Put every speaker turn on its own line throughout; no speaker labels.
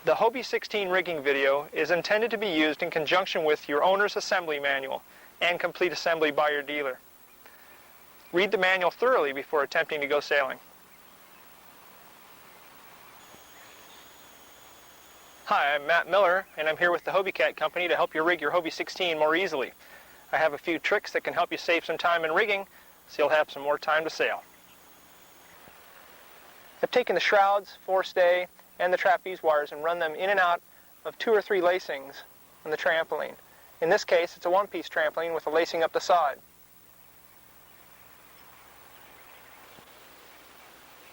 The Hobie 16 rigging video is intended to be used in conjunction with your owner's assembly manual and complete assembly by your dealer. Read the manual thoroughly before attempting to go sailing. Hi, I'm Matt Miller, and I'm here with the Hobiecat company to help you rig your Hobie 16 more easily. I have a few tricks that can help you save some time in rigging, so you'll have some more time to sail. I've taken the shrouds, forestay, and the trapeze wires and run them in and out of 2 or 3 lacings on the trampoline. In this case, it's a one-piece trampoline with a lacing up the side.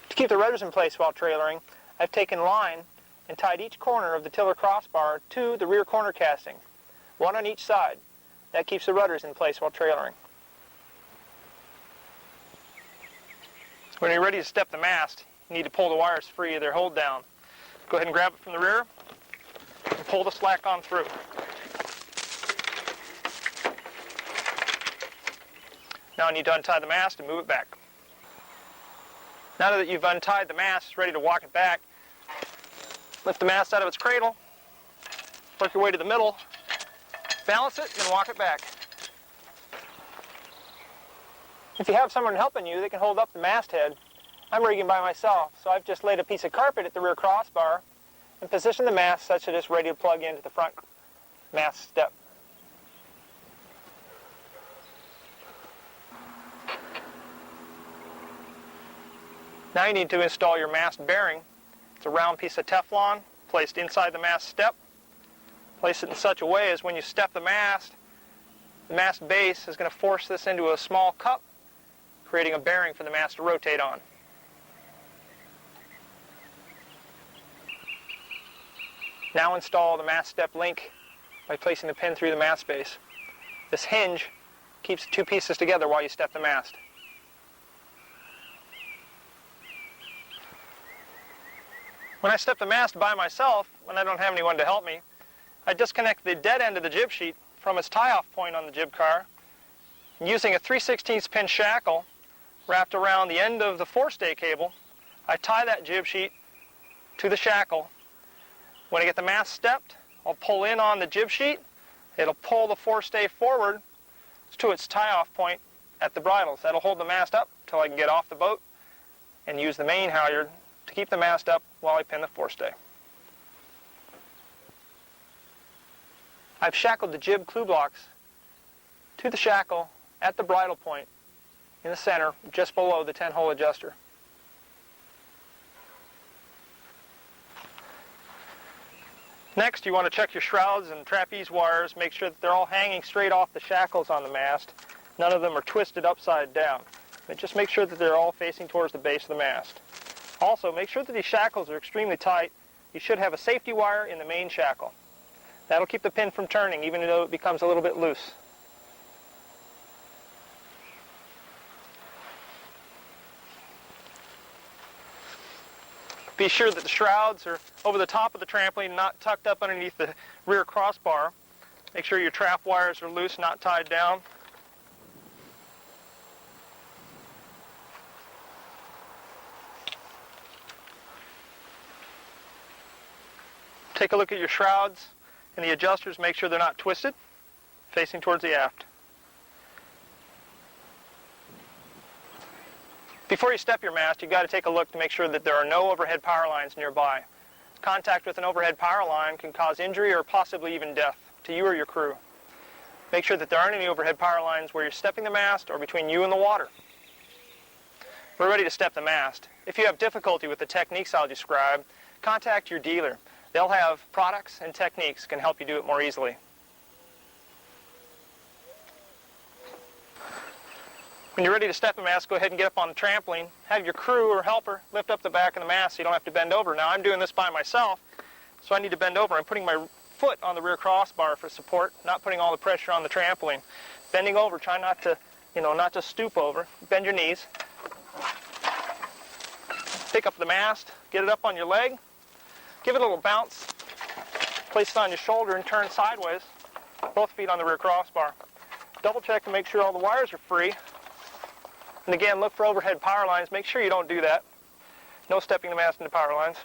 To keep the rudders in place while trailering, I've taken line and tied each corner of the tiller crossbar to the rear corner casting, one on each side. That keeps the rudders in place while trailering. When you're ready to step the mast, you need to pull the wires free of their hold down. Go ahead and grab it from the rear and pull the slack on through. Now I need to untie the mast and move it back. Now that you've untied the mast, it's ready to walk it back. Lift the mast out of its cradle, work your way to the middle, balance it, and walk it back. If you have someone helping you that can hold up the masthead, I'm rigging by myself, so I've just laid a piece of carpet at the rear crossbar and positioned the mast such that it's ready to plug into the front mast step. Now you need to install your mast bearing. It's a round piece of Teflon placed inside the mast step. Place it in such a way as when you step the mast base is going to force this into a small cup, creating a bearing for the mast to rotate on. Now install the mast step link by placing the pin through the mast base. This hinge keeps the 2 pieces together while you step the mast. When I step the mast by myself, when I don't have anyone to help me, I disconnect the dead end of the jib sheet from its tie-off point on the jib car. And using a 3/16 pin shackle wrapped around the end of the forestay cable, I tie that jib sheet to the shackle. When I get the mast stepped, I'll pull in on the jib sheet. It'll pull the forestay forward to its tie-off point at the bridles. That'll hold the mast up until I can get off the boat and use the main halyard to keep the mast up while I pin the forestay. I've shackled the jib clew blocks to the shackle at the bridle point in the center, just below the 10-hole adjuster. Next, you want to check your shrouds and trapeze wires, make sure that they're all hanging straight off the shackles on the mast. None of them are twisted upside down. But just make sure that they're all facing towards the base of the mast. Also, make sure that these shackles are extremely tight. You should have a safety wire in the main shackle. That'll keep the pin from turning, even though it becomes a little bit loose. Be sure that the shrouds are over the top of the trampoline, not tucked up underneath the rear crossbar. Make sure your trap wires are loose, not tied down. Take a look at your shrouds and the adjusters. Make sure they're not twisted, facing towards the aft. Before you step your mast, you've got to take a look to make sure that there are no overhead power lines nearby. Contact with an overhead power line can cause injury or possibly even death to you or your crew. Make sure that there aren't any overhead power lines where you're stepping the mast or between you and the water. We're ready to step the mast. If you have difficulty with the techniques I'll describe, contact your dealer. They'll have products and techniques that can help you do it more easily. When you're ready to step the mast, go ahead and get up on the trampoline. Have your crew or helper lift up the back of the mast so you don't have to bend over. Now I'm doing this by myself, so I need to bend over. I'm putting my foot on the rear crossbar for support, not putting all the pressure on the trampoline. Bending over, try not to, not to stoop over. Bend your knees. Pick up the mast, get it up on your leg, give it a little bounce, place it on your shoulder and turn sideways, both feet on the rear crossbar. Double check to make sure all the wires are free. And again, look for overhead power lines. Make sure you don't do that. No stepping the mast into power lines.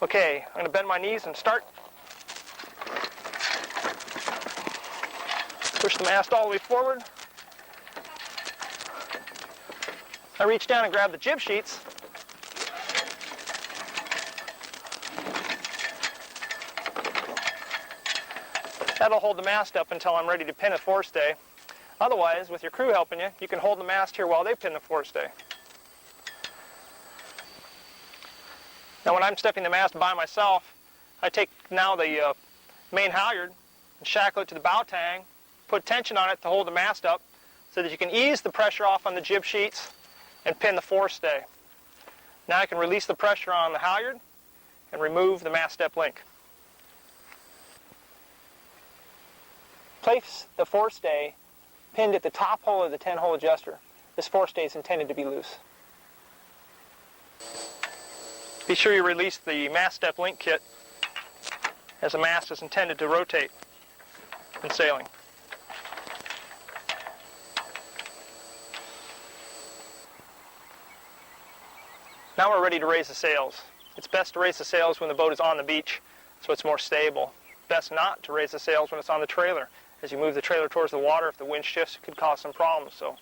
Okay, I'm going to bend my knees and start. Push the mast all the way forward. I reach down and grab the jib sheets. That'll hold the mast up until I'm ready to pin a forestay. Otherwise, with your crew helping you, you can hold the mast here while they pin the forestay. Now when I'm stepping the mast by myself, I take now the main halyard and shackle it to the bow tang, put tension on it to hold the mast up so that you can ease the pressure off on the jib sheets and pin the forestay. Now I can release the pressure on the halyard and remove the mast step link. Place the forestay pinned at the top hole of the 10-hole adjuster. This forestay is intended to be loose. Be sure you release the mast step link kit, as the mast is intended to rotate in sailing. Now we're ready to raise the sails. It's best to raise the sails when the boat is on the beach, so it's more stable. Best not to raise the sails when it's on the trailer. As you move the trailer towards the water, if the wind shifts, it could cause some problems. So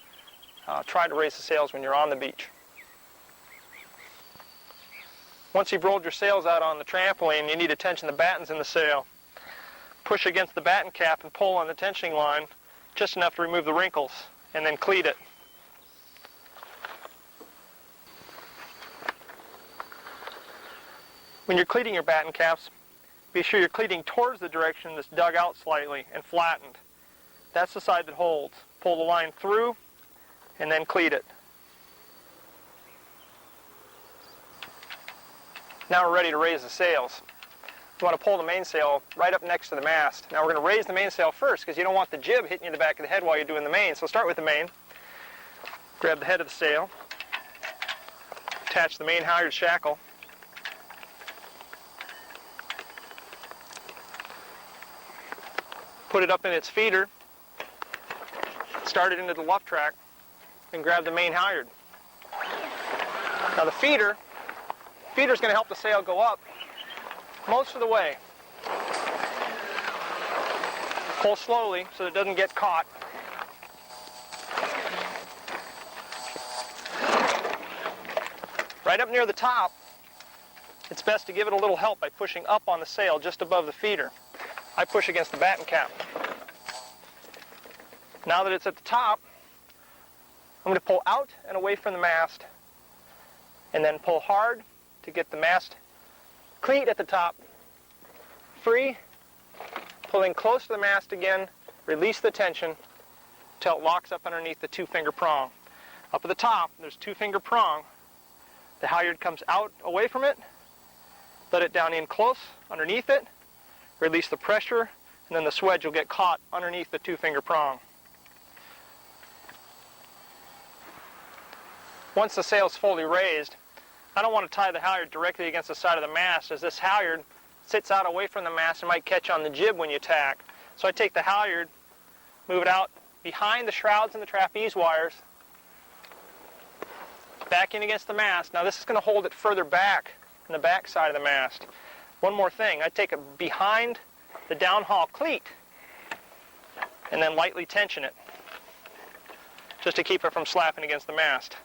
try to raise the sails when you're on the beach. Once you've rolled your sails out on the trampoline, you need to tension the battens in the sail. Push against the batten cap and pull on the tensioning line just enough to remove the wrinkles, and then cleat it. When you're cleating your batten caps, be sure you're cleating towards the direction that's dug out slightly and flattened. That's the side that holds. Pull the line through and then cleat it. Now we're ready to raise the sails. You want to pull the mainsail right up next to the mast. Now we're going to raise the mainsail first because you don't want the jib hitting you in the back of the head while you're doing the main. So start with the main. Grab the head of the sail. Attach the main halyard shackle. Put it up in its feeder, start it into the luff track, and grab the main halyard. Now the feeder's going to help the sail go up most of the way. Pull slowly so it doesn't get caught. Right up near the top, it's best to give it a little help by pushing up on the sail just above the feeder. I push against the batten cap. Now that it's at the top, I'm going to pull out and away from the mast and then pull hard to get the mast cleat at the top free, pulling close to the mast again, release the tension until it locks up underneath the two-finger prong. Up at the top, there's two-finger prong. The halyard comes out away from it, let it down in close underneath it, release the pressure, and then the swedge will get caught underneath the two-finger prong. Once the sail's fully raised, I don't want to tie the halyard directly against the side of the mast, as this halyard sits out away from the mast and might catch on the jib when you tack. So I take the halyard, move it out behind the shrouds and the trapeze wires, back in against the mast. Now this is going to hold it further back in the back side of the mast. One more thing, I take it behind the downhaul cleat and then lightly tension it, just to keep it from slapping against the mast.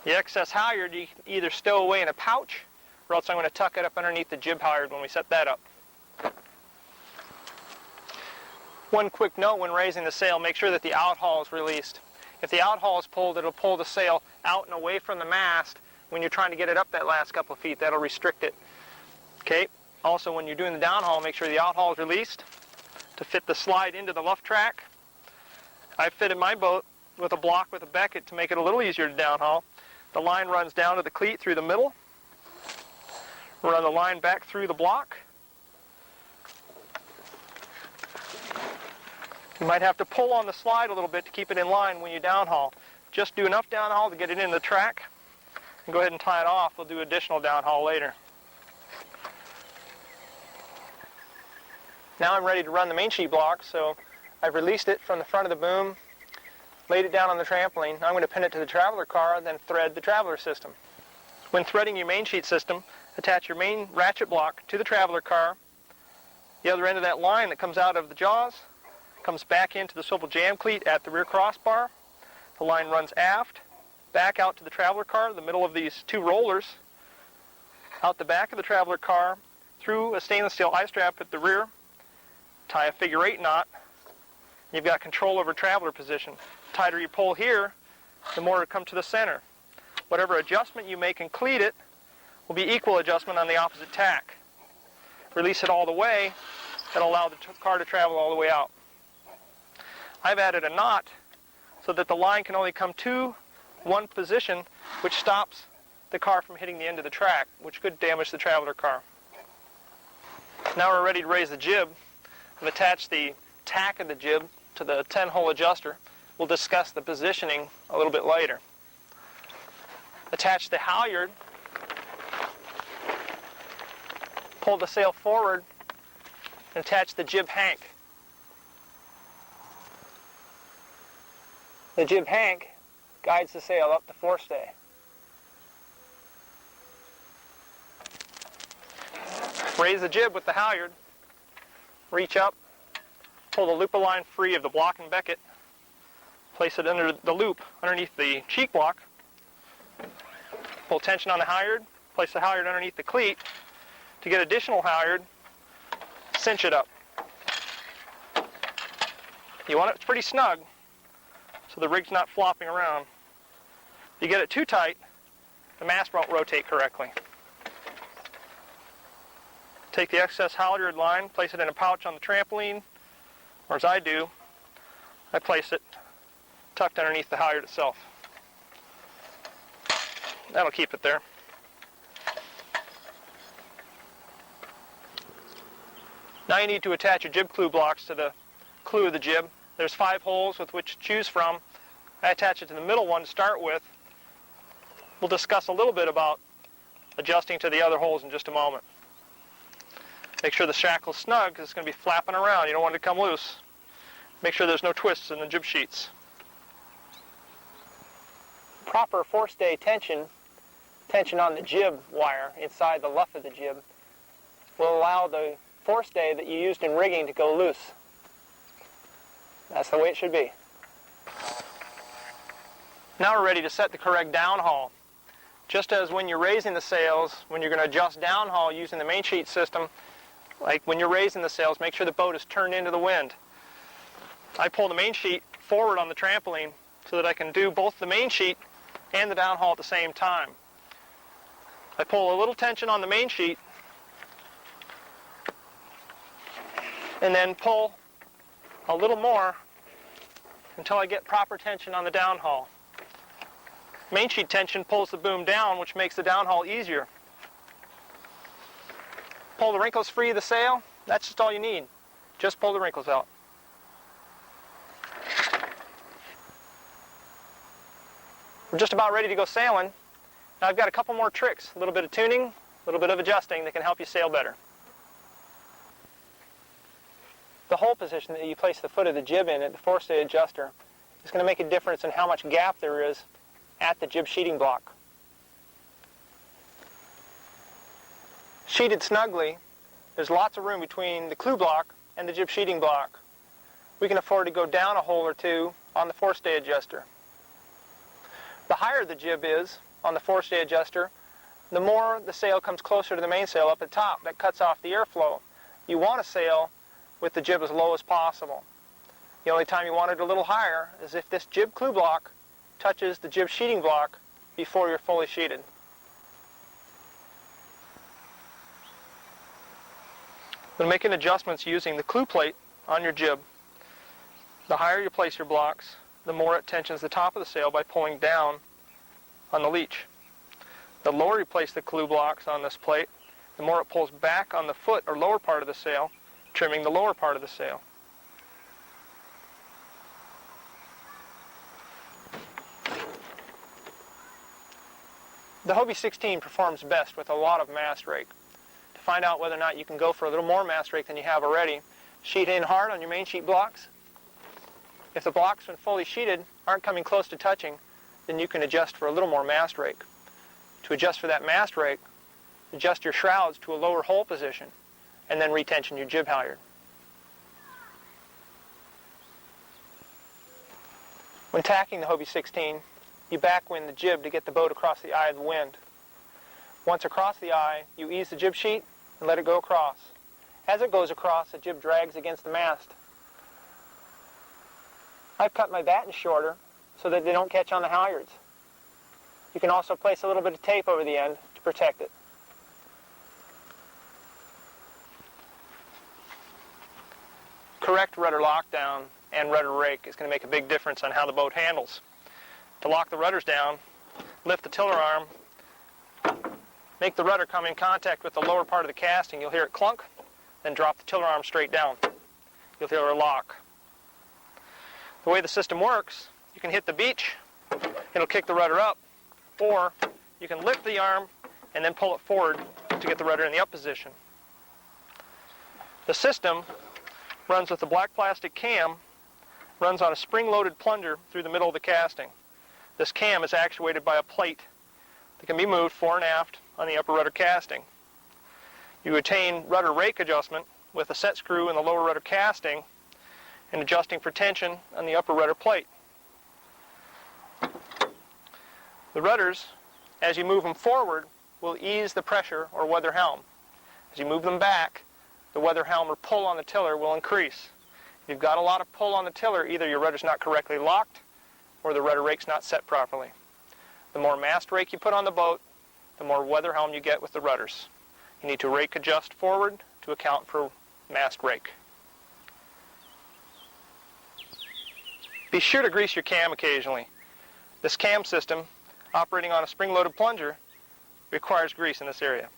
The excess halyard you can either stow away in a pouch, or else I'm going to tuck it up underneath the jib halyard when we set that up. One quick note when raising the sail, make sure that the outhaul is released. If the outhaul is pulled, it'll pull the sail out and away from the mast. When you're trying to get it up that last couple of feet, that'll restrict it. Okay. Also, when you're doing the downhaul, make sure the outhaul is released to fit the slide into the luff track. I fitted my boat with a block with a becket to make it a little easier to downhaul. The line runs down to the cleat through the middle. Run the line back through the block. You might have to pull on the slide a little bit to keep it in line when you downhaul. Just do enough downhaul to get it in the track, and go ahead and tie it off. We'll do additional downhaul later. Now I'm ready to run the main sheet block, so I've released it from the front of the boom, laid it down on the trampoline. Now I'm going to pin it to the traveler car, then thread the traveler system. When threading your main sheet system, Attach your main ratchet block to the traveler car. The other end of that line that comes out of the jaws comes back into the swivel jam cleat at the rear crossbar. The line runs aft, back out to the traveler car, the middle of these two rollers, out the back of the traveler car, through a stainless steel eye strap at the rear, tie a figure 8 knot. You've got control over traveler position. The tighter you pull here, the more it comes to the center. Whatever adjustment you make and cleat it will be equal adjustment on the opposite tack. Release it all the way, that'll allow the car to travel all the way out. I've added a knot so that the line can only come to one position, which stops the car from hitting the end of the track, which could damage the traveler car. Now we're ready to raise the jib. I've attached the tack of the jib to the 10-hole adjuster. We'll discuss the positioning a little bit later. Attach the halyard, pull the sail forward, and attach the jib hank. The jib hank guides the sail up the forestay. Raise the jib with the halyard, reach up, pull the loop of line free of the block and becket, place it under the loop underneath the cheek block, pull tension on the halyard, place the halyard underneath the cleat. To get additional halyard, cinch it up. You want it pretty snug so the rig's not flopping around. If you get it too tight, the mast won't rotate correctly. Take the excess halyard line, place it in a pouch on the trampoline, or as I do, I place it tucked underneath the halyard itself. That'll keep it there. Now you need to attach your jib clew blocks to the clew of the jib. There's 5 holes with which to choose from. I attach it to the middle one to start with. We'll discuss a little bit about adjusting to the other holes in just a moment. Make sure the shackle's snug because it's going to be flapping around. You don't want it to come loose. Make sure there's no twists in the jib sheets. Proper forestay tension on the jib wire inside the luff of the jib will allow the forestay that you used in rigging to go loose. That's the way it should be. Now we're ready to set the correct downhaul. Just as when you're raising the sails, when you're going to adjust downhaul using the main sheet system, like when you're raising the sails, make sure the boat is turned into the wind. I pull the main sheet forward on the trampoline so that I can do both the main sheet and the downhaul at the same time. I pull a little tension on the main sheet and then pull a little more until I get proper tension on the downhaul. Main sheet tension pulls the boom down, which makes the downhaul easier. Pull the wrinkles free of the sail. That's just all you need. Just pull the wrinkles out. We're just about ready to go sailing. Now I've got a couple more tricks, a little bit of tuning, a little bit of adjusting that can help you sail better. The hole position that you place the foot of the jib in at the forestay adjuster is going to make a difference in how much gap there is at the jib sheeting block. Sheeted snugly, there's lots of room between the clew block and the jib sheeting block. We can afford to go down a hole or two on the forestay adjuster. The higher the jib is on the forestay adjuster, the more the sail comes closer to the mainsail up at the top. That cuts off the airflow. You want to sail with the jib as low as possible. The only time you want it a little higher is if this jib clew block touches the jib sheeting block before you're fully sheeted. When making adjustments using the clew plate on your jib, the higher you place your blocks, the more it tensions the top of the sail by pulling down on the leech. The lower you place the clew blocks on this plate, the more it pulls back on the foot or lower part of the sail, trimming the lower part of the sail. The Hobie 16 performs best with a lot of mast rake. To find out whether or not you can go for a little more mast rake than you have already, sheet in hard on your main sheet blocks. If the blocks, when fully sheeted, aren't coming close to touching, then you can adjust for a little more mast rake. To adjust for that mast rake, adjust your shrouds to a lower hull position, and then retension your jib halyard. When tacking the Hobie 16, you backwind the jib to get the boat across the eye of the wind. Once across the eye, you ease the jib sheet and let it go across. As it goes across, the jib drags against the mast. I've cut my batten shorter so that they don't catch on the halyards. You can also place a little bit of tape over the end to protect it. Correct rudder lockdown and rudder rake is going to make a big difference on how the boat handles. To lock the rudders down, lift the tiller arm, make the rudder come in contact with the lower part of the casting. You'll hear it clunk, then drop the tiller arm straight down. You'll hear a lock. The way the system works, you can hit the beach, it'll kick the rudder up, or you can lift the arm and then pull it forward to get the rudder in the up position. The system runs with the black plastic cam, runs on a spring-loaded plunger through the middle of the casting. This cam is actuated by a plate that can be moved fore and aft on the upper rudder casting. You attain rudder rake adjustment with a set screw in the lower rudder casting and adjusting for tension on the upper rudder plate. The rudders, as you move them forward, will ease the pressure or weather helm. As you move them back, the weather helm or pull on the tiller will increase. If you've got a lot of pull on the tiller, either your rudder's not correctly locked or the rudder rake's not set properly. The more mast rake you put on the boat, the more weather helm you get with the rudders. You need to rake adjust forward to account for mast rake. Be sure to grease your cam occasionally. This cam system, operating on a spring-loaded plunger, requires grease in this area.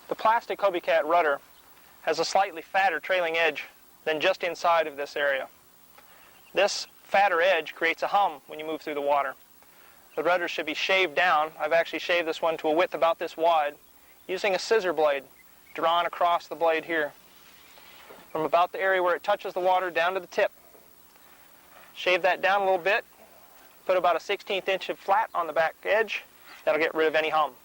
The plastic Hobiecat rudder has a slightly fatter trailing edge than just inside of this area. This fatter edge creates a hum when you move through the water. The rudder should be shaved down. I've actually shaved this one to a width about this wide using a scissor blade drawn across the blade here from about the area where it touches the water down to the tip. Shave that down a little bit, put about a 1/16 inch of flat on the back edge. That'll get rid of any hum.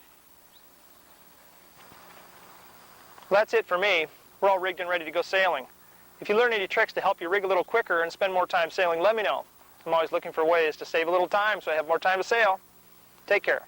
Well, that's it for me. We're all rigged and ready to go sailing. If you learn any tricks to help you rig a little quicker and spend more time sailing, let me know. I'm always looking for ways to save a little time so I have more time to sail. Take care.